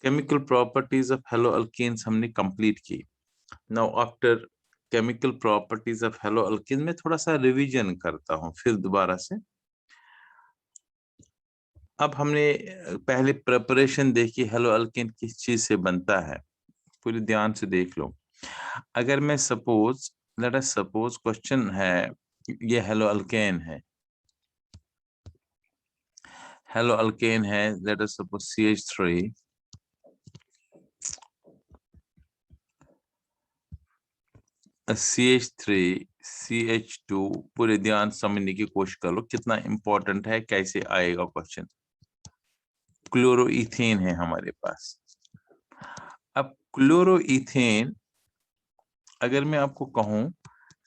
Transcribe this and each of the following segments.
Chemical properties of haloalkanes हमने complete की। Now after chemical properties of haloalkane में थोड़ा सा रिवीजन करता हूं फिर दोबारा से। अब हमने पहले प्रिपरेशन देखी, हेलो अल्केन किस चीज से बनता है, पूरी ध्यान से देख लो। अगर मैं suppose, let us suppose question है, ये हेलो अल्केन है, हेलो अल्केन है, let us suppose CH3 CH3 CH2। पूरे ध्यान समझने की कोशिश कर लो कितना इंपॉर्टेंट है, कैसे आएगा क्वेश्चन। क्लोरोइथेन है हमारे पास। अब क्लोरोइथेन अगर मैं आपको कहूं,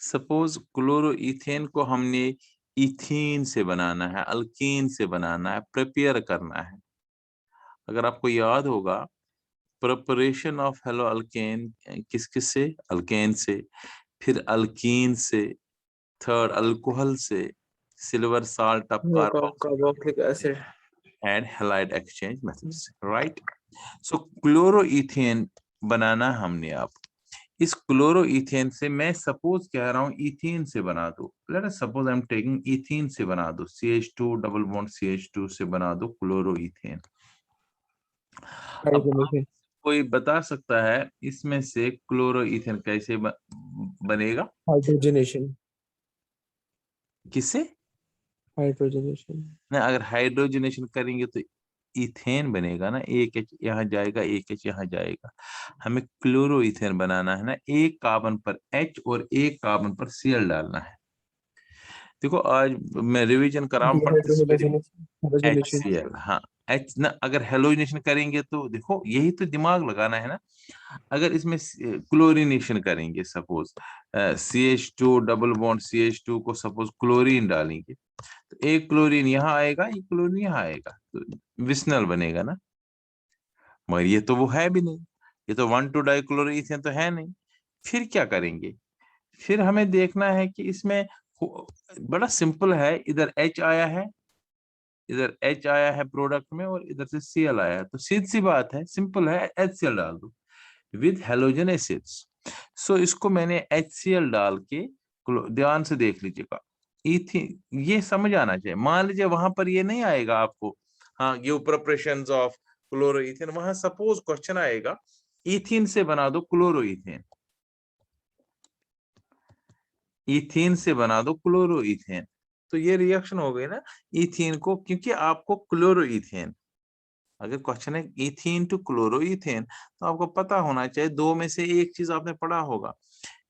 सपोज क्लोरोइथेन को हमने इथीन से बनाना है, अल्कीन से बनाना है, प्रिपेयर करना है। अगर आपको याद होगा, प्रिपरेशन ऑफ हेलो अल्केन किस किस से, अल्केन से, फिर अल्कीन से, थर्ड अल्कोहल से, silver salt of carboxylic acid and halide exchange method से, राइट। सो क्लोरोइथेन बनाना हमने। आप इस क्लोरोइथेन से, मैं सपोज कह रहा हूं इथीन से बना दो, let us suppose I am taking ethene से बना दो, CH2 डबल बॉन्ड CH2 से बना दो क्लोरोइथेन। अब कोई बता सकता है इसमें से क्लोरोइथेन कैसे बनेगा? हाइड्रोजनेशन। किससे? हाइड्रोजनेशन। ना, अगर हाइड्रोजनेशन करेंगे तो इथेन बनेगा ना, एक एच यहाँ जाएगा, एक एच यहाँ जाएगा। हमें क्लोरोइथेन बनाना है ना, एक कार्बन पर H और एक कार्बन पर Cl डालना है। देखो आज मैं रिवीजन कर रहा हूँ, पार्टिसिपेटिंग हाइड्रोजनेशन। HCl, हाँ H ना। अगर हेलोजिनेशन करेंगे तो देखो यही तो दिमाग लगाना है ना। अगर इसमें क्लोरीनेशन करेंगे, suppose CH2 double bond CH2 को सपोज क्लोरीन डालेंगे, तो एक क्लोरीन यहाँ आएगा, एक क्लोरीन यहाँ आएगा, तो विस्नल बनेगा ना। मगर ये तो वो है भी नहीं, ये तो 1,2 डाइक्लोरोइथेन तो है नहीं। फिर क्या करेंगे? फिर हमें देखना है कि इसमें बड़ा सिंपल है, इधर H आया है, इधर H आया है प्रोडक्ट में, और इधर से Cl आया है, तो सीधी सी बात है, सिंपल है, HCl डाल दो विद हेलोजन एसिड्स। सो इसको मैंने HCl डाल के, ध्यान से देख लीजिएगा, इथीन, ये समझ आना चाहिए। मान लीजिए वहां पर ये नहीं आएगा आपको, हाँ गिव प्रिपरेशंस ऑफ क्लोरोइथेन, वहां सपोज क्वेश्चन आएगा इथीन से बना दो क्लोरोइथेन, इथीन से बना दो क्लोरोइथेन, तो ये रिएक्शन हो गई ना इथीन को, क्योंकि आपको क्लोरोइथेन, अगर क्वेश्चन है इथीन टू क्लोरोइथेन, तो आपको पता होना चाहिए दो में से एक चीज आपने पढ़ा होगा।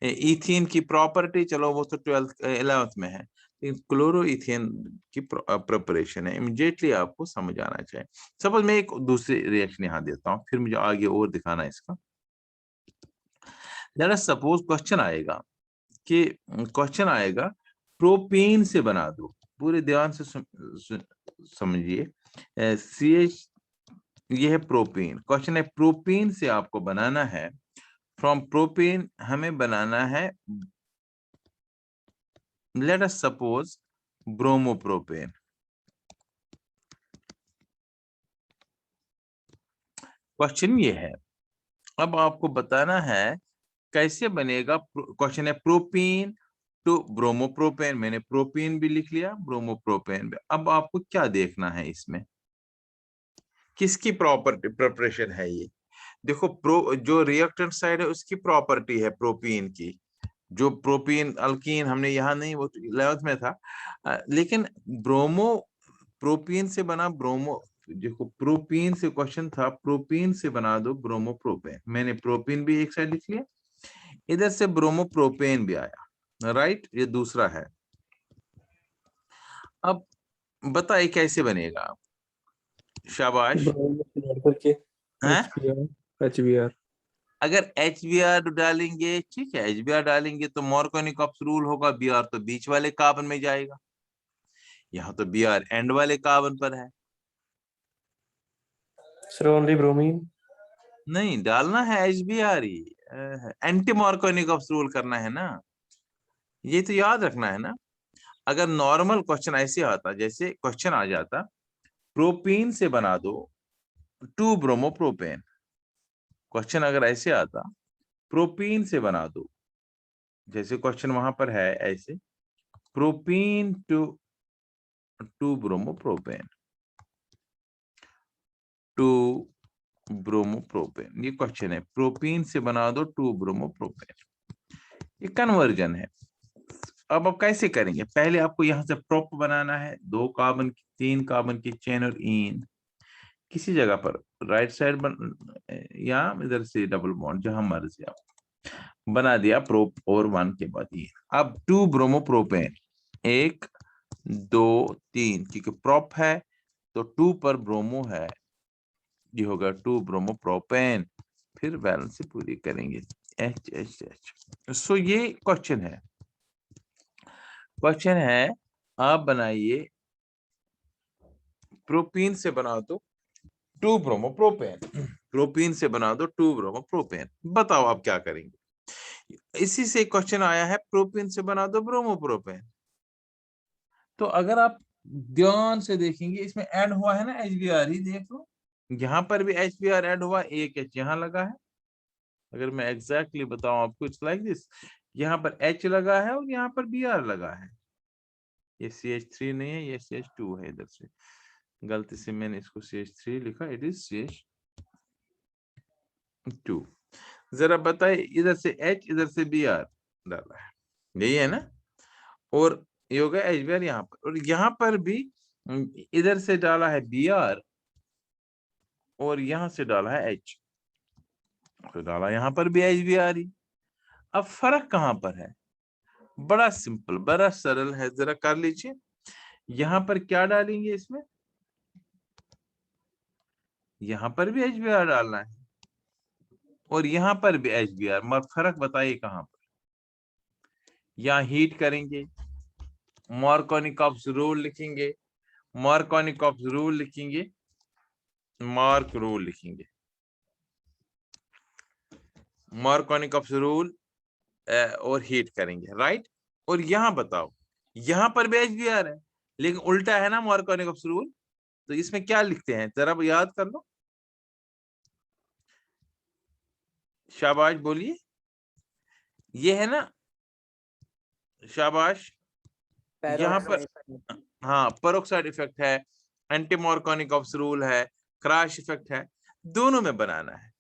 इथीन की प्रॉपर्टी, चलो वो तो 12th 11th में है, लेकिन क्लोरोइथेन की प्रिपरेशन है, इमीडिएटली आपको समझ आना चाहिए। सपोज मैं एक दूसरी रिएक्शन यहाँ देता हूँ, फिर मुझे आगे और दिखाना है इसका। लेट अस सपोज क्वेश्चन आएगा कि क्वेश्चन आएगा प्रोपेन से बना दो, पूरे ध्यान से समझिए। CH, ये है प्रोपेन, क्वेश्चन है प्रोपेन से आपको बनाना है, फ्रॉम प्रोपेन हमें बनाना है, let us suppose bromopropane. Question ये है, अब आपको बताना है कैसे बनेगा। क्वेश्चन है प्रोपेन टू ब्रोमोप्रोपेन, मैंने प्रोपेन भी लिख लिया, ब्रोमोप्रोपेन भी। अब आपको क्या देखना है इसमें, किसकी प्रॉपर्टी प्रिपरेशन है ये? देखो जो रिएक्टेंट साइड है उसकी प्रॉपर्टी है प्रोपीन की, जो प्रोपीन अल्कीन हमने यहाँ नहीं, वो 11th में था। लेकिन ब्रोमो प्रोपीन से बना ब्रोमो, देखो प्रोपीन से क्वेश्चन था, प्रोपीन से बना दो ब्रोमोप्रोपेन, मैंने प्रोपीन भी एक साइड लिख लिया, इधर से ब्रोमोप्रोपेन भी आया, राइट, ये दूसरा है। अब बताइए कैसे बनेगा? शाबाश। करके हैं? HBr। अगर HBr डालेंगे, ठीक है, HBr डालेंगे तो मार्कोनिकॉप्स रूल होगा, Br तो बीच वाले कार्बन में जाएगा, यहाँ तो Br एंड वाले कार्बन पर है। सर ओनली ब्रोमीन नहीं, डालना है HBr ही, एंटी मार्कोनिकॉप्स रूल करना है ना, ये तो याद रखना है ना। अगर नॉर्मल क्वेश्चन ऐसे आता, जैसे क्वेश्चन आ जाता प्रोपीन से बना दो 2 ब्रोमोप्रोपेन, क्वेश्चन अगर ऐसे आता, प्रोपीन से बना दो, जैसे क्वेश्चन वहां पर है ऐसे, प्रोपीन टू 2 ब्रोमोप्रोपेन, 2 ब्रोमोप्रोपेन, ये क्वेश्चन है, प्रोपीन से बना दो 2 ब्रोमोप्रोपेन, ये कन्वर्जन है। अब आप कैसे करेंगे, पहले आपको यहां से प्रोप बनाना है, 2 कार्बन की 3 कार्बन की चेन और इन किसी जगह पर राइट साइड या इधर से डबल बॉन्ड जहां मर्जी आप बना दिया, प्रोप और 1 के बाद ये। अब 2 ब्रोमोप्रोपेन, 1 2 3, क्योंकि प्रोप है तो 2 पर ब्रोमो है, ये होगा 2 ब्रोमोप्रोपेन, फिर बैलेंस से पूरी करेंगे, एच एच एच। सो ये क्वेश्चन है, क्वेश्चन है आप बनाइए प्रोपीन से बना दो 2 ब्रोमोप्रोपेन, प्रोपीन से बना दो 2 ब्रोमोप्रोपेन, बताओ आप क्या करेंगे। इसी से क्वेश्चन आया है प्रोपीन से बना दो ब्रोमोप्रोपेन। तो अगर आप ध्यान से देखेंगे, इसमें ऐड हुआ है ना HBr ही, देख लो यहाँ पर भी HBr ऐड हुआ, एक H यहाँ लगा है। अगर मैं एग्जैक्टली बताऊं आपको, इट्स लाइक दिस, यहाँ पर H लगा है और यहाँ पर Br लगा है, ये CH3 नहीं है, ये CH2 है, इधर से गलती से मैंने इसको CH3 लिखा, इट इज CH2। जरा बताइए, इधर से H इधर से Br डाला है, यही है ना, और ये हो गया HBr यहाँ पर, और यहाँ पर भी इधर से डाला है Br और यहाँ से डाला है H, तो डाला यहाँ पर भी HBr ही। अब फर्क कहां पर है, बड़ा सिंपल, बड़ा सरल है, जरा कर लीजिए। यहाँ पर क्या डालेंगे, इसमें यहाँ पर भी HBr डालना है और यहाँ पर भी HBr, मगर फर्क बताइए कहां पर। यहाँ हीट करेंगे, मार्कोनिकॉफ्स रूल लिखेंगे, मार्कोनिकॉफ्स रूल लिखेंगे, मार्क रूल लिखेंगे, मार्कोनिकॉफ्स रूल और हीट करेंगे, राइट। और यहाँ बताओ, यहाँ पर भी HBr है लेकिन उल्टा है ना मार्कोनिकॉफ्स रूल, तो इसमें क्या लिखते हैं जरा याद कर लो, शाबाश बोलिए, ये है ना, शाबाश, यहाँ पर हाँ पेरोक्साइड इफेक्ट है, एंटी मार्कोनिकॉफ्स रूल है, क्रैश इफेक्ट है, दोनों में बनाना है,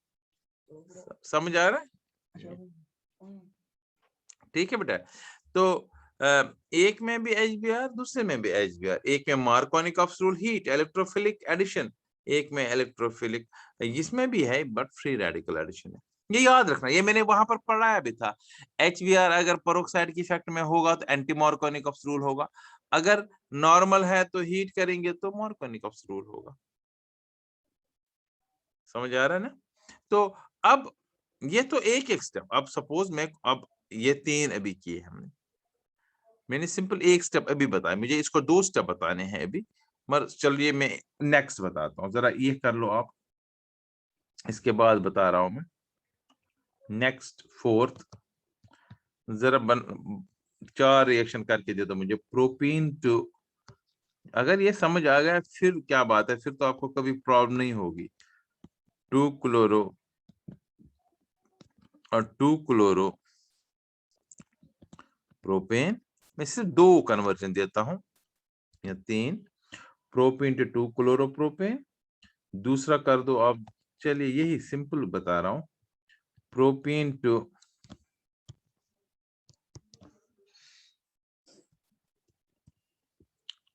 समझ आ रहा है, ठीक है बेटा। तो एक में भी HBr, दूसरे में भी HBr, एक में Markovnikov's rule heat electrophilic addition, एक में इलेक्ट्रोफिलिक, इसमें भी है बट फ्री रेडिकल एडिशन है, ये याद रखना, ये मैंने वहां पर पढ़ाया भी था। HBr अगर पेरोक्साइड की इफेक्ट में होगा तो एंटी मार्कोनिकॉफ्स रूल होगा, अगर नॉर्मल है तो हीट करेंगे तो मार्कोनिकॉफ्स रूल होगा, समझ आ रहा है ना। तो अब ये तो एक एक स्टेप, अब सपोज मैं, अब ये 3 अभी किए हमने, मैंने सिंपल एक स्टेप अभी बताया, मुझे इसको 2 स्टेप बताने हैं अभी, मगर चलिए मैं नेक्स्ट बताता हूँ, जरा ये कर लो आप, इसके बाद बता रहा हूं मैं नेक्स्ट 4th, जरा 4 रिएक्शन करके दे दो मुझे, प्रोपीन टू, अगर ये समझ आ गया फिर क्या बात है, फिर तो आपको कभी प्रॉब्लम नहीं होगी, 2 क्लोरो और 2 क्लोरो प्रोपेन, मैं सिर्फ 2 कन्वर्जन देता हूं या 3, प्रोपेन टू 2 क्लोरोप्रोपेन, दूसरा कर दो आप, चलिए यही सिंपल बता रहा हूं, प्रोपेन टू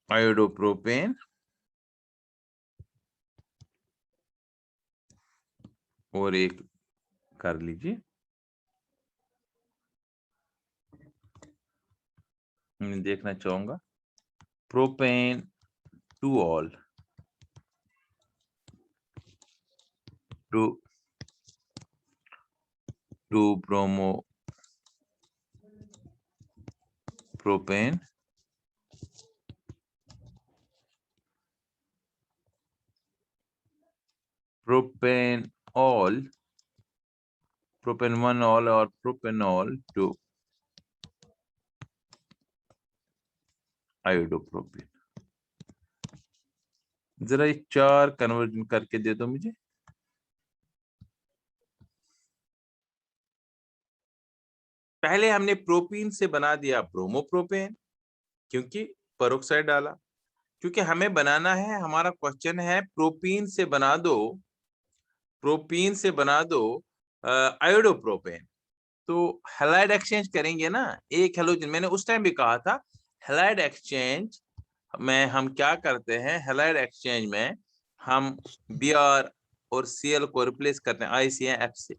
आयोडोप्रोपेन, और एक कर लीजिए, मैं देखना चाहूंगा, propane two ol, to two bromo propane, propane ol, propane 1 ol और प्रोपेनॉल टू आयोडोप्रोपेन, जरा ये 4 कन्वर्जन करके दे दो मुझे। पहले हमने प्रोपीन से बना दिया ब्रोमोप्रोपेन, क्योंकि पेरोक्साइड डाला, क्योंकि हमें बनाना है, हमारा क्वेश्चन है प्रोपीन से बना दो आयोडोप्रोपेन। तो हैलाइड एक्सचेंज करेंगे ना, एक हेलोजन, मैंने उस टाइम भी कहा था हैलाइड एक्सचेंज में हम क्या करते हैं, हैलाइड एक्सचेंज में हम Br और Cl को रिप्लेस करते हैं I से F से।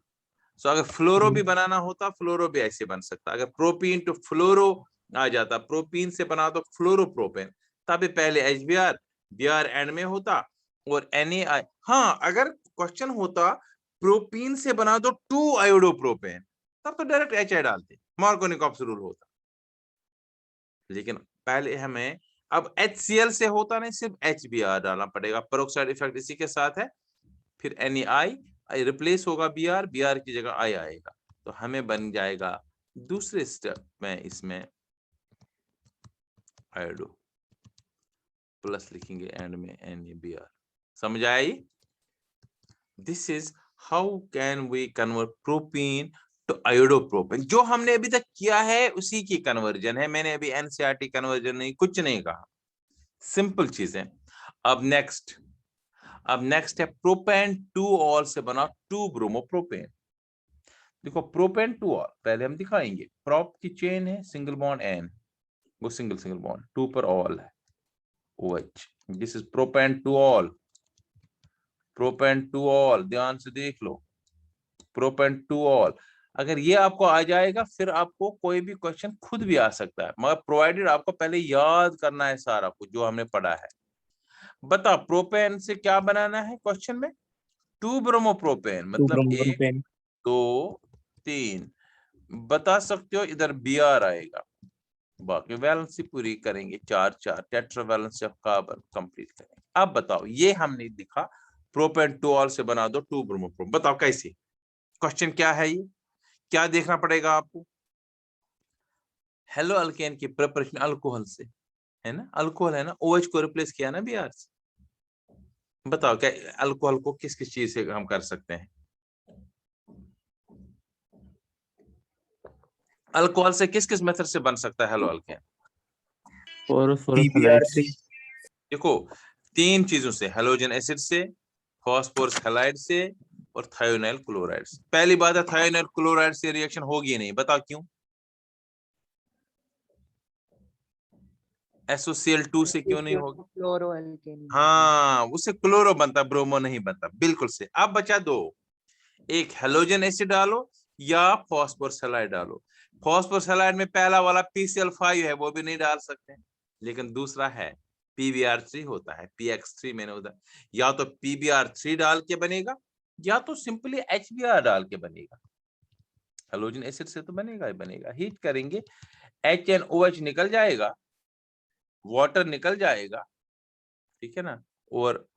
सो अगर फ्लोरो भी बनाना होता, फ्लोरो भी ऐसे बन सकता, अगर प्रोपीन टू फ्लोरो आ जाता, प्रोपीन से बना तो फ्लोरोप्रोपेन, तभी पहले HBr Br एंड में होता और NaI। हाँ, अगर क्वेश्चन होता प्रोपीन से बना दो 2 आयोडोप्रोपेन, तब तो डायरेक्ट HI डालते, मार्कोनिकॉप्स रूल होता। लेकिन पहले हमें अब HCl से होता नहीं, सिर्फ HBr डालना पड़ेगा, पेरोक्साइड इफेक्ट इसी के साथ है। फिर NaI रिप्लेस होगा Br की जगह I आएगा, तो हमें बन जाएगा दूसरे स्टेप में, इसमें आयोडो प्लस लिखेंगे एंड में NaBr। समझ आई? This is how can we convert propene to iodopropane. जो हमने अभी तक किया है उसी की कन्वर्जन है, मैंने अभी NCERT कन्वर्जन नहीं, कुछ नहीं कहा, सिंपल चीजें। अब नेक्स्ट है प्रोपेन 2ऑल से बना 2 ब्रोमोप्रोपेन। देखो प्रोपेन 2ऑल पहले हम दिखाएंगे, प्रोप की चेन है, सिंगल बॉन्ड N, वो सिंगल बॉन्ड, 2 पर ऑल है OH, दिस इज प्रोपेन 2ऑल। प्रोपेन 2ऑल ध्यान से देख लो, प्रोपेन 2ऑल। अगर ये आपको आ जाएगा फिर आपको कोई भी क्वेश्चन खुद भी आ सकता है, मगर प्रोवाइडेड आपको पहले याद करना है सारा कुछ जो हमने पढ़ा है। बता प्रोपेन से क्या बनाना है क्वेश्चन में, 2 ब्रोमोप्रोपेन, टू मतलब 1 ब्रोमोप्रोपेन 2 3। बता सकते हो इधर Br आएगा, बाकी वैलेंसी पूरी करेंगे, 4 4 tetra valency of carbon complete करेंगे। अब बताओ, ये हमने दिखा प्रोपेन 2ऑल से बना दो 2 ब्रोमोप्रोपेन, बताओ कैसे, क्वेश्चन क्या है ये, क्या देखना पड़ेगा आपको? हेलो अल्केन की प्रिपरेशन अल्कोहल से है ना, अल्कोहल है ना, OH को रिप्लेस किया ना Br से। बताओ क्या अल्कोहल को किस किस चीज से हम कर सकते हैं? अल्कोहल से किस किस मेथड से बन सकता है हेलो अल्केन? फॉस्फोरस हैलाइड से देखो 3 चीजों से, हेलोजन एसिड से, फास्फोरस हैलाइड से और थायोनाइल क्लोराइड से। पहली बात है थायोनाइल क्लोराइड से रिएक्शन होगी नहीं, बताओ क्यों? SOCl2 से क्यों नहीं होगी? Chloro alkane. हाँ, उससे क्लोरो बनता, ब्रोमो नहीं बनता, बिल्कुल से। अब बचा 2, एक हेलोजन एसिड डालो या फास्फोरस हैलाइड डालो। फास्फोरस हैलाइड में पहला वाला PCl5 है, वो भी नहीं डाल सकते, लेकिन दूसरा है PBr3 होता है, PX3 मैंने उधर, या तो PBr3 डाल के बनेगा या तो सिंपली HBr डाल के बनेगा। हेलोजन एसिड से तो बनेगा ही बनेगा, हीट करेंगे HNOH निकल जाएगा, वाटर निकल जाएगा, ठीक है ना, और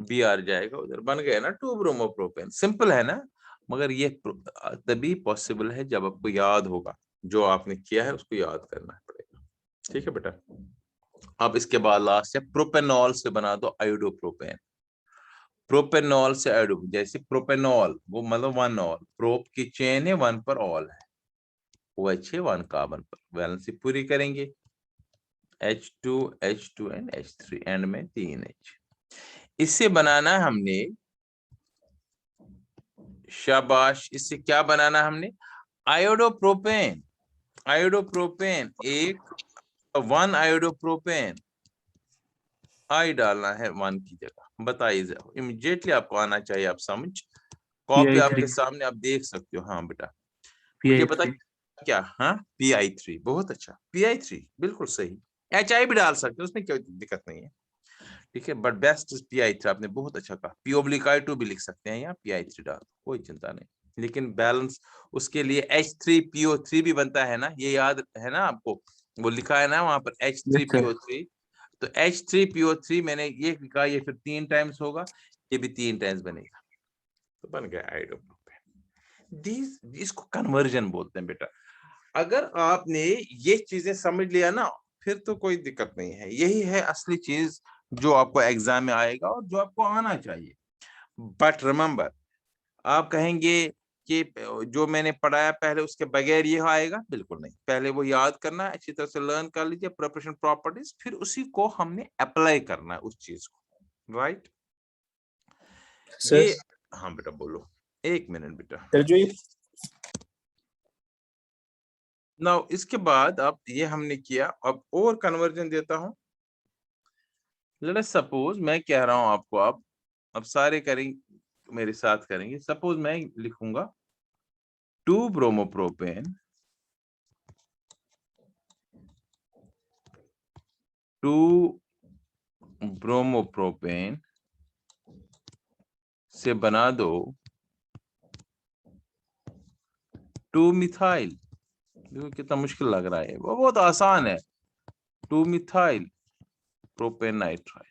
Br जाएगा उधर, बन गया ना 2 ब्रोमोप्रोपेन। सिंपल है ना, मगर ये तभी पॉसिबल है जब आपको याद होगा, जो आपने किया है उसको याद करना पड़ेगा, ठीक है बेटा। अब इसके बाद लास्ट है प्रोपेनॉल से बना दो आयोडोप्रोपेन। प्रोपेनॉल से आयोडो, जैसे प्रोपेनॉल वो मतलब 1 ऑल, प्रोप की चेन है, 1 पर ऑल है, OH है 1 कार्बन पर, वैलेंसी पूरी करेंगे, H2 H2 and H3 and में 3H। इससे बनाना हमने, शाबाश, इससे क्या बनाना हमने, आयोडोप्रोपेन। आयोडोप्रोपेन एक 1 आयोडोप्रोपेन, I डालना है 1 की जगह, बताइए इमीडिएटली आपको आना चाहिए, आप समझ, कॉपी आपके सामने आप देख सकते हो। हाँ बेटा मुझे पता क्या, हाँ PI3, बहुत अच्छा, PI3 बिल्कुल सही, HI भी डाल सकते हो, उसमें कोई दिक्कत नहीं है, ठीक है, बट बेस्ट इज PI3, आपने बहुत अच्छा कहा। P/I2 भी लिख सकते हैं, यहाँ PI3 डाल, कोई चिंता नहीं, लेकिन बैलेंस उसके लिए H3PO3 भी बनता है ना, ये याद है ना आपको, वो लिखा है ना वहां पर H3PO3, तो H3PO3 मैंने ये कहा, ये फिर 3 टाइम्स होगा, ये भी 3 टाइम्स बनेगा, तो बन गया आयोडोप्रोपेन। इसको कन्वर्जन बोलते हैं बेटा। अगर आपने ये चीजें समझ लिया ना, फिर तो कोई दिक्कत नहीं है, यही है असली चीज जो आपको एग्जाम में आएगा और जो आपको आना चाहिए। बट रिमेंबर, आप कहेंगे कि जो मैंने पढ़ाया पहले उसके बगैर ये आएगा, बिल्कुल नहीं। पहले वो याद करना है, अच्छी तरह से लर्न कर लीजिए प्रिपरेशन प्रॉपर्टीज, फिर उसी को हमने अप्लाई करना है उस चीज को, राइट। ये हाँ बेटा बोलो, 1 मिनट बेटा। सर जो नाउ इसके बाद अब ये हमने किया, अब और कन्वर्जन देता हूं। लेट अस सपोज मैं कह रहा हूं आपको, अब सारे करेंगे मेरे साथ करेंगे। सपोज मैं लिखूंगा 2 ब्रोमोप्रोपेन 2 ब्रोमोप्रोपेन से बना दो 2 मिथाइल। देखो कितना मुश्किल लग रहा है, वो बहुत आसान है। 2 मिथाइल प्रोपेन नाइट्राइल।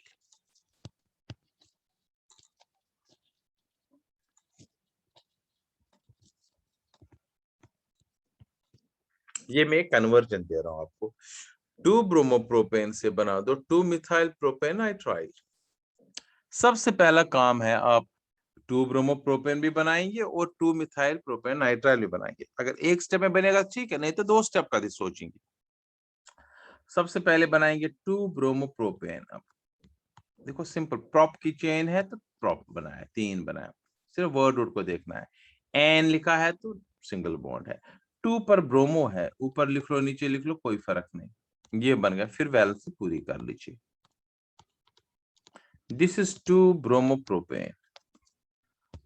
ये मैं कन्वर्जन दे रहा हूं आपको। 2 ब्रोमोप्रोपेन से बना दो 2 मिथाइल प्रोपेन नाइट्राइल। सबसे पहला काम है, आप 2 ब्रोमोप्रोपेन भी बनाएंगे और 2 मिथाइल प्रोपेन नाइट्राइल भी बनाएंगे। अगर एक स्टेप में बनेगा ठीक है, नहीं तो 2 स्टेप का सोचेंगे। सबसे पहले बनाएंगे 2 ब्रोमोप्रोपेन। अब देखो सिंपल, प्रॉप की चेन है तो प्रॉप बनाया, 3 बनाया, सिर्फ वर्ड को देखना है। एन लिखा है तो सिंगल बॉन्ड है। 2 पर ब्रोमो है, ऊपर लिख लो नीचे लिख लो, कोई फर्क नहीं, ये बन गया। फिर वैलेंसी पूरी कर लीजिए। This is 2 bromopropane,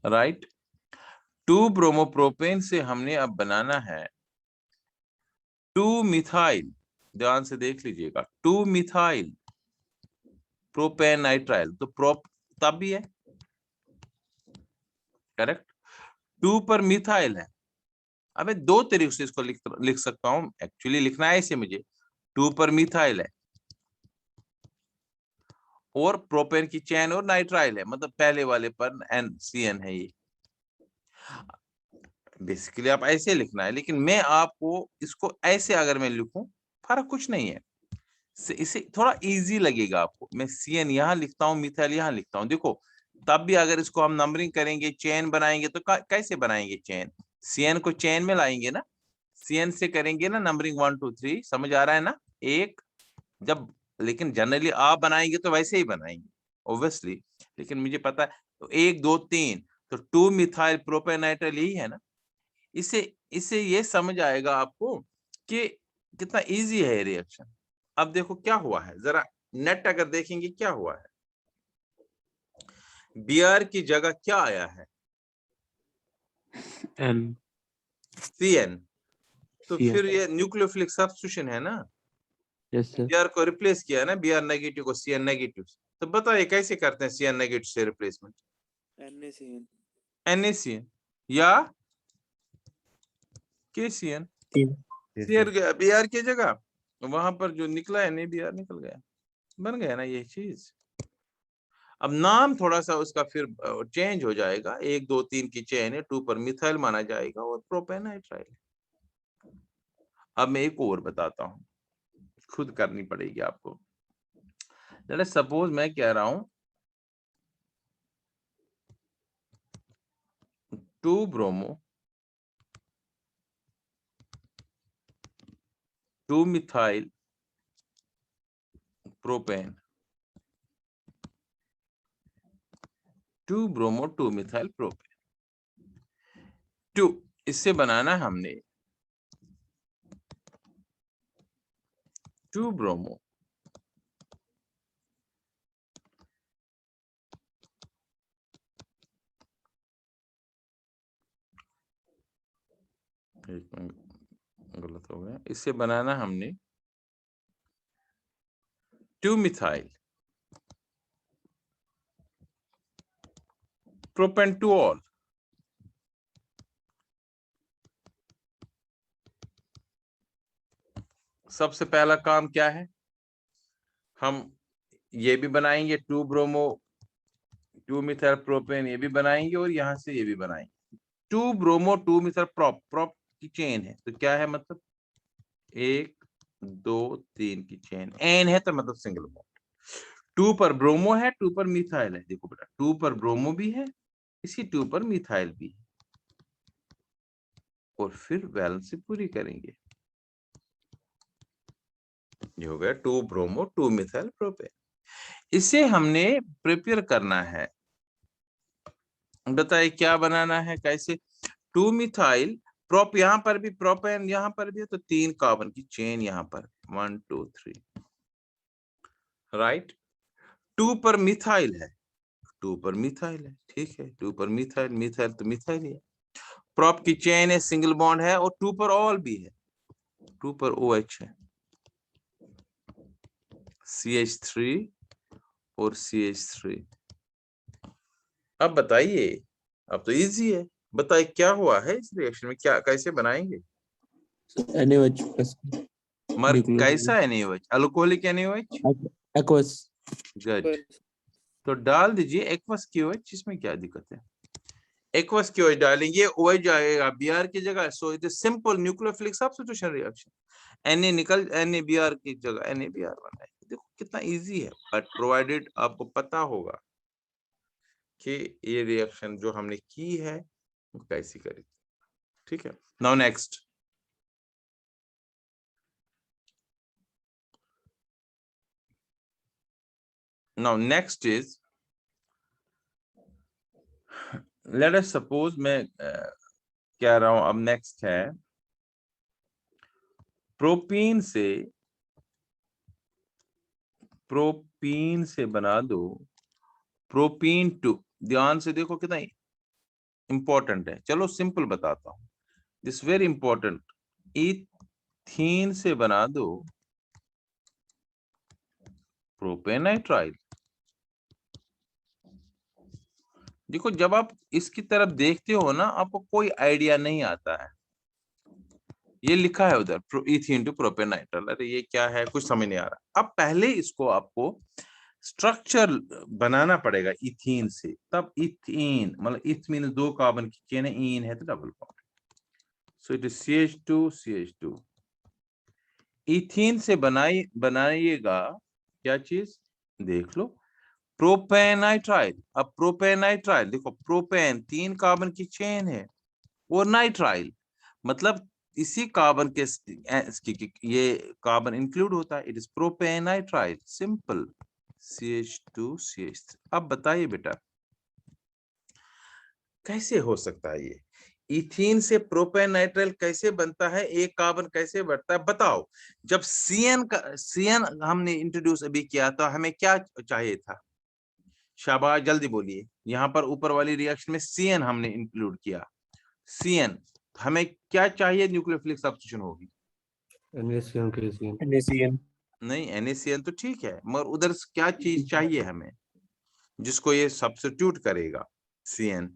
right. 2 bromopropane से हमने अब बनाना है 2 मिथाइल। ध्यान से देख लीजिएगा, 2 मिथाइल प्रोपेन नाइट्राइल। तो प्रोप तब भी है, करेक्ट। 2 पर मिथाइल है। अब मैं 2 तरीके से इसको लिख सकता हूं, एक्चुअली लिखना है इसे मुझे। 2 पर मिथाइल है और प्रोपेन की चेन और नाइट्राइल है, मतलब पहले वाले पर NCN है। ये बेसिकली आप ऐसे लिखना है, लेकिन मैं आपको इसको ऐसे अगर मैं लिखूं, फर्क कुछ नहीं है। इसे थोड़ा इजी लगेगा आपको। मैं CN यहां लिखता हूं, मिथाइल यहां लिखता हूं। देखो तब भी अगर इसको हम नंबरिंग करेंगे, चेन बनाएंगे, तो कैसे बनाएंगे चेन? CN को चेन में लाएंगे ना, CN से करेंगे ना नंबरिंग 1 2 3। समझ आ रहा है ना? एक जब, लेकिन जनरली आप बनाएंगे तो वैसे ही बनाएंगे ऑब्वियसली, लेकिन मुझे पता है तो 1 2 3, तो 2 मिथाइल प्रोपेन नाइट्राइल यही है ना। इससे ये समझ आएगा आपको कि कितना इजी है रिएक्शन। अब देखो क्या हुआ है, जरा नेट अगर देखेंगे क्या हुआ है। Br की जगह क्या आया है? N CN। तो CN फिर ये न्यूक्लियोफिलिक सब्स्टिट्यूशन है ना। yes sir Br को रिप्लेस किया है ना, Br नेगेटिव को CN नेगेटिव। तो बताइए कैसे करते हैं CN नेगेटिव से रिप्लेसमेंट? NaCN या KCN। Br की जगह वहां पर जो निकला है Br निकल गया, बन गया ना ये चीज। अब नाम थोड़ा सा उसका फिर चेंज हो जाएगा, 1 2 3 की चेन है, 2 पर मिथाइल माना जाएगा और प्रोपेन नाइट्राइल। अब मैं एक और बताता हूं, खुद करनी पड़ेगी आपको। चले सपोज मैं कह रहा हूं 2 bromo 2 methyl propane 2 bromo 2 methyl propane 2। इससे बनाना हमने 2 ब्रोमो 1 मिनट गलत हो गया। इससे बनाना हमने 2 मिथाइल प्रोपेन टू ऑल। सबसे पहला काम क्या है, हम ये भी बनाएंगे 2 ब्रोमो 2 मिथाइल प्रोपेन, ये भी बनाएंगे और यहां से ये भी बनाएंगे। 2 ब्रोमो 2 मिथाइल प्रॉप की चेन है तो क्या है, मतलब 1 2 3 की चेन। एन है तो मतलब सिंगल बॉन्ड। 2 पर ब्रोमो है, 2 पर मिथाइल है। देखो बेटा 2 पर ब्रोमो भी है, इसी 2 पर मिथाइल भी है। और फिर बैलेंस से पूरी करेंगे। ये हो गया 2 ब्रोमो 2 मिथाइल प्रोपेन। इसे हमने प्रिपेयर करना है। बताइए क्या बनाना है, कैसे? 2 मिथाइल प्रोप, यहां पर भी प्रोपेन, यहां पर भी है, तो 3 कार्बन की चेन यहां पर 1 2 3, राइट। 2 पर मिथाइल है, 2 पर मिथाइल है, ठीक है। 2 पर मिथाइल, मिथाइल तो मिथाइल ही है। प्रोप की चेन है, सिंगल बॉन्ड है, और 2 पर ऑल भी है, 2 पर OH है, CH3 और CH3। अब बताइए, अब तो इजी है। बताइए क्या हुआ है इस रिएक्शन में, क्या कैसे बनाएंगे? NaOH plus मर nuclear कैसा है NaOH? Alcoholic NaOH। aqueous good. तो डाल दीजिए एक्वस KOH, इसमें क्या दिक्कत है? एक्वस KOH डालेंगे, OH जाएगा Br की जगह। So it is simple nucleophilic substitution reaction. Na निकल, NaBr की जगह NaBr बना है। देखो कितना इजी है, बट प्रोवाइडेड आपको पता होगा कि ये रिएक्शन जो हमने की है वो कैसी करेगी, ठीक है। Now next, now next is, let us suppose, मैं कह रहा हूं, अब नेक्स्ट है प्रोपीन से बना दो प्रोपीन 2। ध्यान से देखो कितना इंपॉर्टेंट है। चलो सिंपल बताता हूं, दिस वेरी इंपॉर्टेंट। इथीन से बना दो प्रोपेनाइट्राइल। देखो जब आप इसकी तरफ देखते हो ना, आपको कोई आइडिया नहीं आता है। ये लिखा है उधर इथीन टू प्रोपेनाइट्राइल, अरे ये क्या है, कुछ समझ नहीं आ रहा। अब पहले इसको आपको स्ट्रक्चर बनाना पड़ेगा इथीन से, तब इथीन मतलब इथ मीन 2 कार्बन की चेन है, ईन है तो double bond, so it is CH2 ethene से बनाइएगा क्या चीज, देख लो, प्रोपेनाइट्राइल। अब प्रोपेनाइट्राइल देखो, प्रोपेन 3 कार्बन की चेन है, और नाइट्राइल मतलब इसी कार्बन के ये कार्बन इंक्लूड होता है, इट इज प्रोपेनाइट्राइल, सिंपल CH2CH3। अब बताइए बेटा कैसे हो सकता है ये इथीन से प्रोपेनाइट्राइल कैसे बनता है, एक कार्बन कैसे बढ़ता है, बताओ। जब सीएन हमने इंट्रोड्यूस अभी किया तो हमें क्या चाहिए था? शाबाश, जल्दी बोलिए। यहाँ पर ऊपर वाली रिएक्शन में सीएन हमने इंक्लूड किया, सीएन। हमें क्या चाहिए? न्यूक्लियोफिलिक सब्स्टिट्यूशन होगी। NaCN KCN NaCN नहीं, NaCN तो ठीक है, मगर उधर क्या चीज चाहिए हमें जिसको ये सब्स्टिट्यूट करेगा? CN।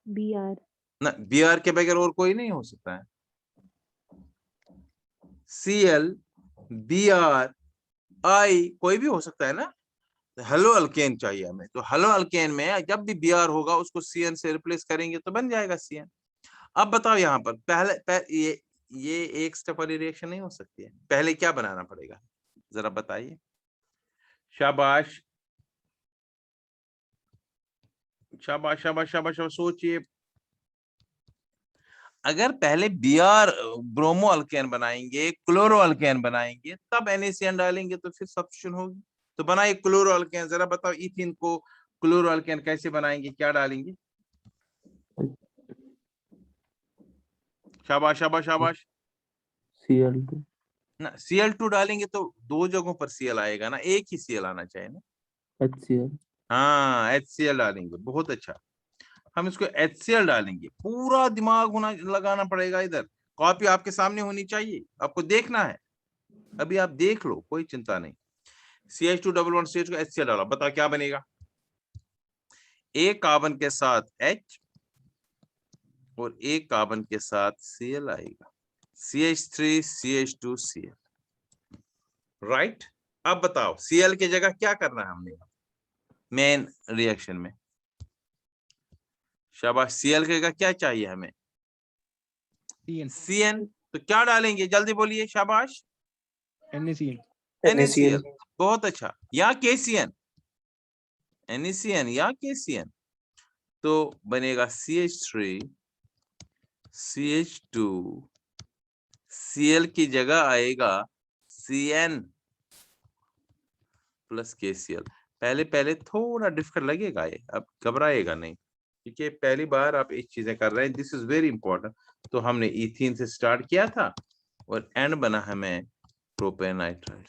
Br ना, Br के बगैर और कोई नहीं हो सकता है। Cl, Br, I कोई भी हो सकता है ना। हेलो अल्केन चाहिए हमें, तो हेलो अल्केन में जब भी Br होगा उसको CN से रिप्लेस करेंगे तो बन जाएगा CN। अब बताओ यहाँ पर ये एक स्टेप वाली रिएक्शन नहीं हो सकती है, पहले क्या बनाना पड़ेगा जरा बताइए। शाबाश शाबाश शाबाश शाबाश, सोचिए। अगर पहले Br ब्रोमो अल्केन बनाएंगे, क्लोरो अल्केन बनाएंगे, तब NaCN डालेंगे तो फिर सब्स्टिट्यूशन होगी। तो बनाइए क्लोरो अल्केन, जरा बताओ इथीन को क्लोरो अल्केन कैसे बनाएंगे, क्या डालेंगे? शाबाश शाबाश शाबाश। Cl2 ना, Cl2 डालेंगे तो 2 जगहों पर Cl आएगा ना, एक ही Cl आना चाहिए ना। HCl हाँ, HCl डालेंगे, बहुत अच्छा। हम इसको HCl डालेंगे, पूरा दिमाग होना लगाना पड़ेगा इधर। कॉपी आपके सामने होनी चाहिए, आपको देखना है, अभी आप देख लो, कोई चिंता नहीं। CH2 डबल बॉन्ड CH को HCl डाला, बताओ क्या बनेगा? एक कार्बन के साथ H और एक कार्बन के साथ Cl आएगा, CH3 CH2 Cl, राइट। अब बताओ Cl की जगह क्या करना है हमने मेन रिएक्शन में? शाबाश, Cl की जगह क्या चाहिए हमें? CN। तो क्या डालेंगे, जल्दी बोलिए, शाबाश। NaCl, बहुत अच्छा। या KCN, NaCN या KCN, तो बनेगा CH3 CH2 Cl की जगह आएगा Cn प्लस KCl। पहले पहले थोड़ा डिफिकल्ट लगेगा ये, अब घबराएगा नहीं, क्योंकि पहली बार आप एक चीजें कर रहे हैं। This is very important. तो हमने इथीन से स्टार्ट किया था और एंड बना हमें प्रोपेनाइट्राइल।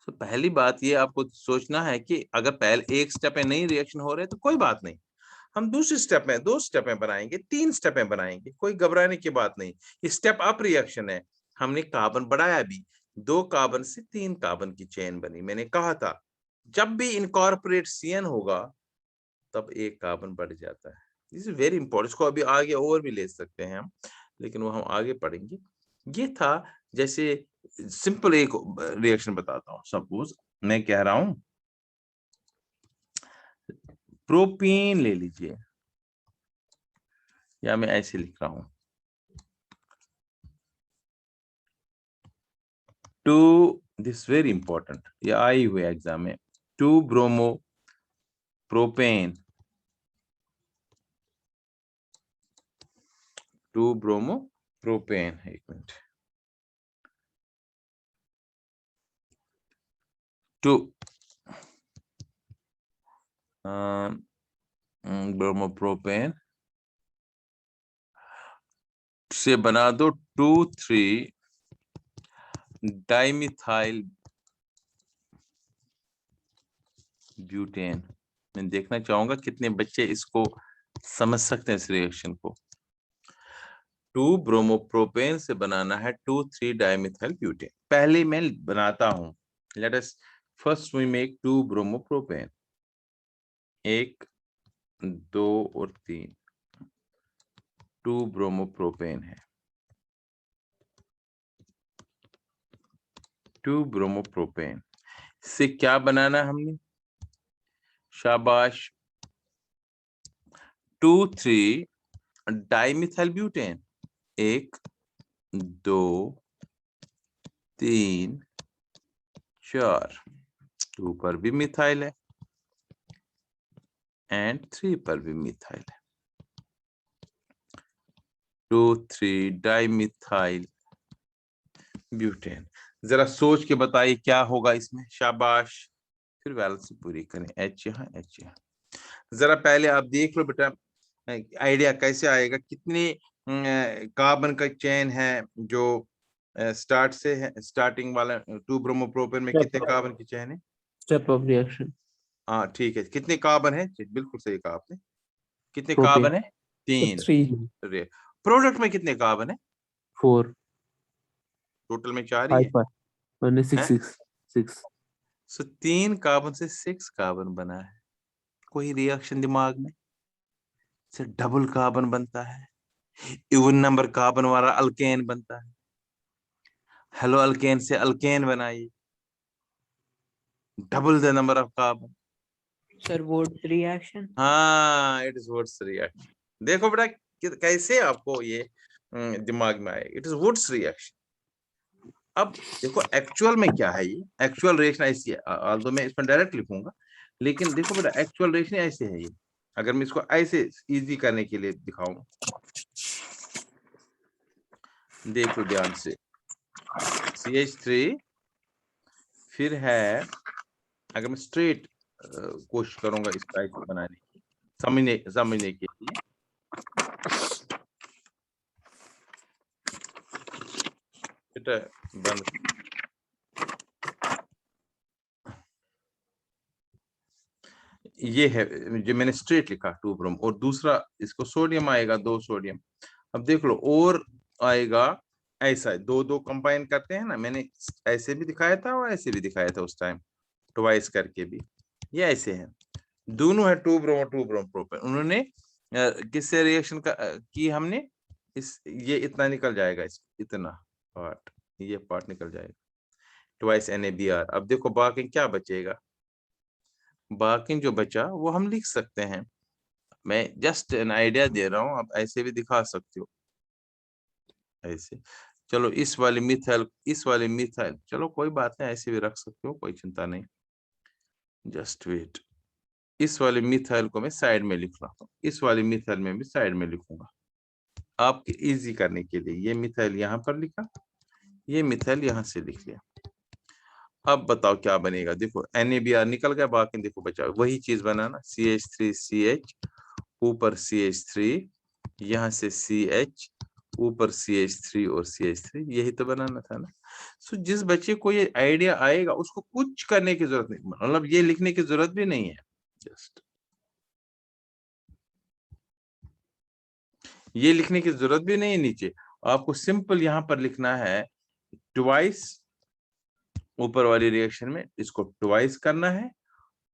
तो पहली बात ये आपको सोचना है कि अगर पहले एक स्टेप में नहीं रिएक्शन हो रहे तो कोई बात नहीं, हम दूसरे स्टेप में 2 स्टेप में बनाएंगे, 3 स्टेप में बनाएंगे, कोई घबराने की बात नहीं। ये स्टेप अप रिएक्शन है। हमने कार्बन बढ़ाया भी, 2 कार्बन से 3 कार्बन की चेन बनी। मैंने कहा था जब भी इनकॉर्पोरेट CN होगा तब एक कार्बन बढ़ जाता है। This is very important. इसको अभी आगे और भी ले सकते हैं हम, लेकिन वो हम आगे पढ़ेंगे। ये था जैसे सिंपल एक रिएक्शन बताता हूं। सपोज मैं कह रहा हूं प्रोपीन ले लीजिए, या मैं ऐसे लिख रहा हूं टू, दिस वेरी इंपॉर्टेंट, ये आई हुए एग्जाम में, 2 ब्रोमो प्रोपेन, 2 ब्रोमो प्रोपेन, एक मिनट, 2 ब्रोमोप्रोपेन से बना दो 2,3 डाइमिथाइल ब्यूटेन। मैं देखना चाहूंगा कितने बच्चे इसको समझ सकते हैं इस रिएक्शन को। 2 ब्रोमोप्रोपेन से बनाना है 2,3 डाइमिथाइल ब्यूटेन। पहले मैं बनाता हूं, let us first we make 2 bromopropane, 1 2 और 3, 2 ब्रोमोप्रोपेन है, 2 ब्रोमोप्रोपेन से क्या बनाना हमने, शाबाश, 2,3 डाइमिथाइल ब्यूटेन, 1 2 3 4, 2 पर भी मिथाइल है एंड 3 पर भी मिथाइल है, 2,3 डाइमिथाइल ब्यूटेन। जरा सोच के बताइए क्या होगा इसमें, शाबाश। फिर वैलेंसी पूरी करें, H यहाँ H यहाँ। जरा पहले आप देख लो बेटा आइडिया कैसे आएगा, कितने कार्बन का चेन है जो स्टार्ट से है, स्टार्टिंग वाला 2 ब्रोमोप्रोपेन में कितने कार्बन की चेन है? Step of reaction. हाँ ठीक है, कितने कार्बन है, बिल्कुल सही कहा आपने, कितने Propane. कार्बन है? 3। 3. प्रोडक्ट में कितने कार्बन है? 4. टोटल में 4 ही है। 5. 1 is 6. 6. सो 3 कार्बन से 6 कार्बन बना है। कोई रिएक्शन दिमाग में से डबल कार्बन बनता है, इवन नंबर कार्बन वाला अल्केन बनता है। हेलो अल्केन से अल्केन बनाइए, double the number of carbon. Sir, Ward's reaction. हाँ, इट इज वुड्स रिएक्शन। देखो बेटा कैसे आपको ये दिमाग में आएगा, इट इज वुड्स रिएक्शन। अब देखो एक्चुअल में क्या है, ये एक्चुअल रिएक्शन ऐसी है, ऑल्दो मैं इसमें डायरेक्ट लिखूंगा, लेकिन देखो बेटा एक्चुअल रिएक्शन ऐसे है ये। अगर मैं इसको ऐसे इजी करने के लिए दिखाऊं, देखो ध्यान से, CH3 फिर है, अगर मैं स्ट्रेट कोशिश करूंगा इसका ऐसे बनाने की, समझने के लिए, बेटा बंद, ये है जो मैंने स्ट्रेट लिखा 2 ब्रोम, और दूसरा इसको सोडियम आएगा, 2 सोडियम। अब देख लो और आएगा ऐसा, 2 कंबाइन करते हैं ना, मैंने ऐसे भी दिखाया था और ऐसे भी दिखाया था उस टाइम, ट्वाइस करके भी। ये ऐसे है, दोनों है 2 ब्रोम प्रोपेन। उन्होंने किससे रिएक्शन की हमने, इस ये इतना निकल जाएगा, इस इतना पार्ट, ये पार्ट निकल जाएगा, ट्वाइस NaBr। अब देखो बाकी क्या बचेगा, बाकी जो बचा वो हम लिख सकते हैं, मैं जस्ट एन आइडिया दे रहा हूं, आप ऐसे भी दिखा सकते हो ऐसे। चलो इस वाले मिथाइल, चलो कोई बात नहीं, ऐसे भी रख सकते हो, कोई चिंता नहीं, जस्ट वेट। इस वाले मिथाइल को मैं साइड में लिख रहा हूँ, इस वाले मिथाइल में भी साइड में लिखूंगा, आपके इजी करने के लिए ये मिथाइल यहाँ पर लिखा, ये मिथाइल यहाँ से लिख लिया। अब बताओ क्या बनेगा, देखो NaBr निकल गया, बाकी देखो बचा वही चीज बनाना, CH3CH ऊपर CH3, यहाँ से CH ऊपर CH3 और CH3, यही तो बनाना था ना। सो जिस बच्चे को ये आइडिया आएगा उसको कुछ करने की जरूरत नहीं, मतलब ये लिखने की जरूरत भी नहीं है, जस्ट ये लिखने की जरूरत भी नहीं है। नीचे आपको सिंपल यहाँ पर लिखना है ट्वाइस, ऊपर वाली रिएक्शन में इसको ट्वाइस करना है,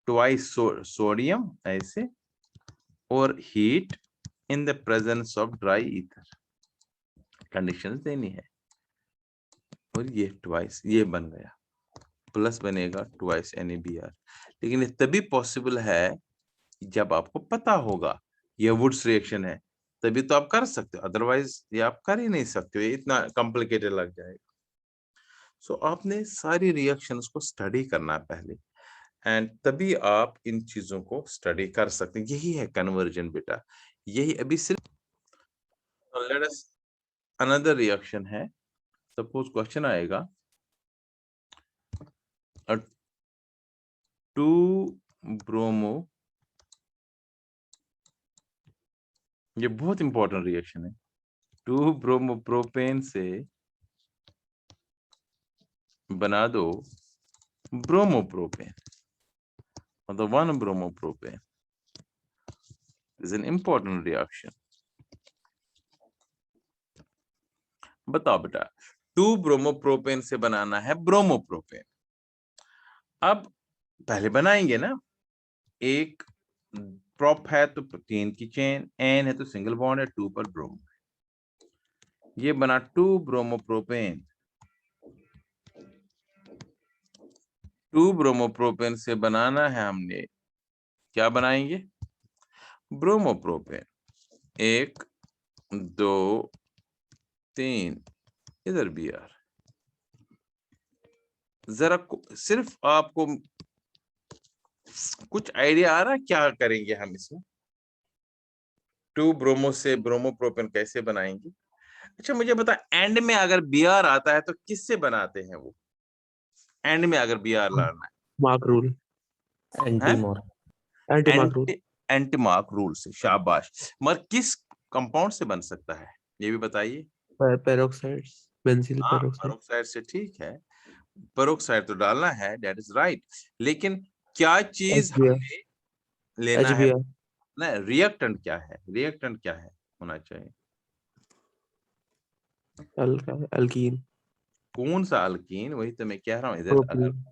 ट्वाइस सोडियम ऐसे, और heat in the presence of dry ether, conditions देनी है। और ये ट्वाइस ये बन गया, प्लस बनेगा ट्वाइस NaBr। लेकिन ये तभी पॉसिबल है जब आपको पता होगा ये वुड्स रिएक्शन है, तभी तो आप कर सकते हो, अदरवाइज ये आप कर ही नहीं सकते हो, ये इतना कॉम्प्लिकेटेड लग जाएगा। सो आपने सारी रिएक्शंस को स्टडी करना है पहले, एंड तभी आप इन चीजों को स्टडी कर सकते हैं। यही है कन्वर्जन बेटा, यही अभी सिर्फ। लेट अस अनदर रिएक्शन है, सपोज क्वेश्चन आएगा 2-ब्रोमो, ये बहुत इंपॉर्टेंट रिएक्शन है, 2-ब्रोमोप्रोपेन से बना दो ब्रोमोप्रोपेन, मतलब 1-ब्रोमोप्रोपेन इज एन इंपॉर्टेंट रिएक्शन। बताओ बेटा, 2-ब्रोमोप्रोपेन से बनाना है ब्रोमोप्रोपेन। अब पहले बनाएंगे ना, एक प्रोप है तो 3 की चेन, एन है तो सिंगल बॉन्ड है, 2 पर ब्रोमो, ये बना 2-ब्रोमोप्रोपेन। 2-ब्रोमोप्रोपेन से बनाना है हमने, क्या बनाएंगे, ब्रोमोप्रोपेन। 1 2 3, इधर Br। जरा सिर्फ आपको कुछ आइडिया आ रहा है क्या करेंगे हम इसमें, 2-ब्रोमो से ब्रोमोप्रोपेन कैसे बनाएंगे। अच्छा मुझे बता, एंड में अगर Br आता है तो किससे बनाते हैं वो, एंड में अगर Br लाना mark rule, Anti more. Anti है, mark rule, anti mark rule से, शाबाश। मगर किस कंपाउंड से बन सकता है ये भी बताइए। पेरोक्साइड, बेंजील हाँ पेरोक्साइड, पेरोक्साइड से, ठीक है, पेरोक्साइड तो डालना है, दैट इज राइट। लेकिन क्या चीज HBr, हमें लेना है HBr, ना, रिएक्टेंट क्या है, रिएक्टेंट क्या है होना चाहिए, अल्कीन, कौन सा अल्कीन, वही तो मैं कह रहा हूँ इधर। प्रोपीन,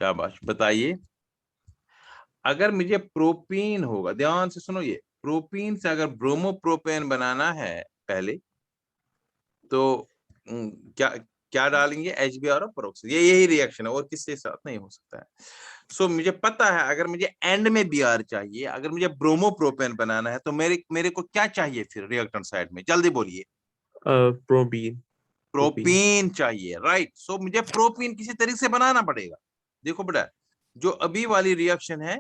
शाबाश, बताइए। अगर मुझे प्रोपीन होगा, ध्यान से सुनो, ये प्रोपीन से अगर ब्रोमोप्रोपेन बनाना है पहले, तो क्या क्या डालेंगे, HBr और पेरोक्साइड, ये यही रिएक्शन है और किसके साथ नहीं हो सकता है। सो मुझे पता है अगर मुझे एंड में Br चाहिए, अगर मुझे ब्रोमोप्रोपेन बनाना है तो मेरे को क्या चाहिए फिर रिएक्टेंट साइड में, जल्दी बोलिए। प्रोपीन, प्रोपीन चाहिए, राइट। सो मुझे प्रोपीन किसी तरीके से बनाना पड़ेगा। देखो बेटा, जो अभी वाली रिएक्शन है,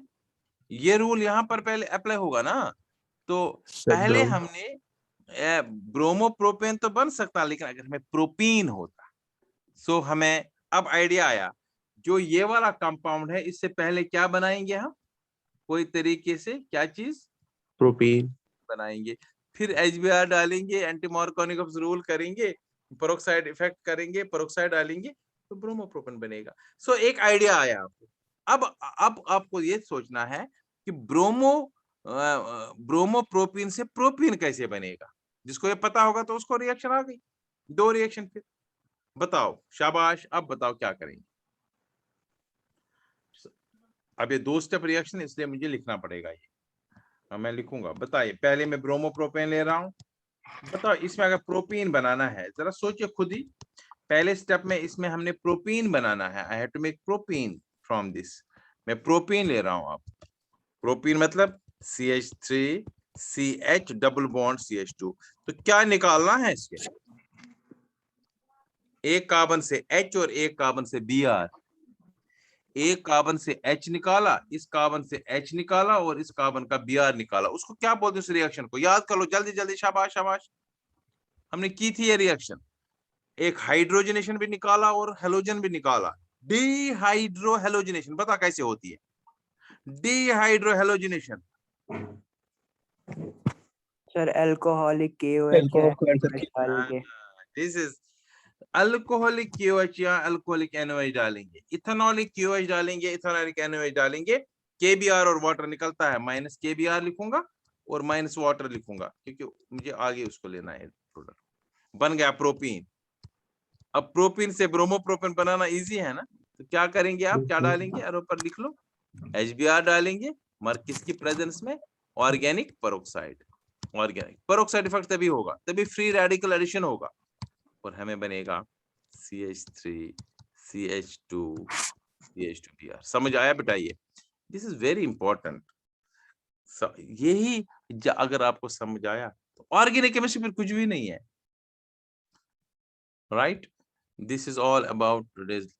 ये रूल यहाँ पर पहले अप्लाई होगा ना, तो पहले हमने ब्रोमोप्रोपेन तो बन सकता, लेकिन अगर हमें प्रोपीन होता, सो हमें अब आइडिया आया, जो ये वाला कंपाउंड है इससे पहले क्या बनाएंगे हम, कोई तरीके से क्या चीज प्रोपीन, बनाएंगे, फिर HBr डालेंगे, एंटी मार्कोनिकॉफ रूल करेंगे, पेरोक्साइड इफेक्ट करेंगे, पेरोक्साइड डालेंगे तो ब्रोमोप्रोपेन बनेगा। सो एक आइडिया आया आपको। अब आपको ये सोचना है कि ब्रोमोप्रोपीन से प्रोपीन कैसे बनेगा, जिसको ये पता होगा तो उसको रिएक्शन आ गई, 2 रिएक्शन। फिर बताओ, शाबाश, अब बताओ क्या करेंगे। अब ये 2 स्टेप रिएक्शन, इसलिए मुझे लिखना पड़ेगा ये, मैं लिखूंगा। बताइए, पहले मैं ब्रोमोप्रोपेन ले रहा हूं, बताओ इसमें अगर प्रोपीन बनाना है, जरा सोचिए खुद ही। पहले स्टेप में इसमें हमने प्रोपीन बनाना है, I have to make propene from this. मैं प्रोपीन ले रहा हूं, आप प्रोपीन मतलब CH3 CH double bond CH2। तो क्या निकालना है इसके, एक कार्बन से H और एक कार्बन से Br, एक कार्बन से H निकाला, इस कार्बन से H निकाला और इस कार्बन का Br निकाला, उसको क्या बोलते हैं, उस रिएक्शन को याद कर लो जल्दी जल्दी, शाबाश शाबाश। हमने की थी ये रिएक्शन, एक हाइड्रोजनेशन भी निकाला और हेलोजन भी निकाला। डिहाइड्रोहेलोजिनेशन पता कैसे होती है? डिहाइड्रोहेलोजिनेशन सर अल्कोहलिक KOH डाल के। दिस इज अल्कोहलिक KOH या अल्कोहलिक NOH डालेंगे, इथेनॉलिक KOH डालेंगे, इथेनॉलिक NOH डालेंगे, KBr और वाटर निकलता है, माइनस KBr लिखूंगा और माइनस वाटर लिखूंगा क्योंकि मुझे आगे उसको लेना है प्रोडक्ट। बन गया प्रोपीन। अब प्रोपीन से ब्रोमोप्रोपेन बनाना इजी है ना, तो क्या करेंगे आप, क्या डालेंगे, अरे ऊपर लिख लो, HBr डालेंगे, मगर किसकी प्रेजेंस में? Organic peroxide. Organic peroxide effect तभी होगा, तभी फ्री रेडिकल एडिशन होगा और हमें बनेगा CH3 CH2 CH2Br। समझ आया बेटा? ये दिस इज वेरी इंपॉर्टेंट। यही अगर आपको समझ आया तो ऑर्गेनिक केमिस्ट्री फिर कुछ भी नहीं है, right? This is all about today's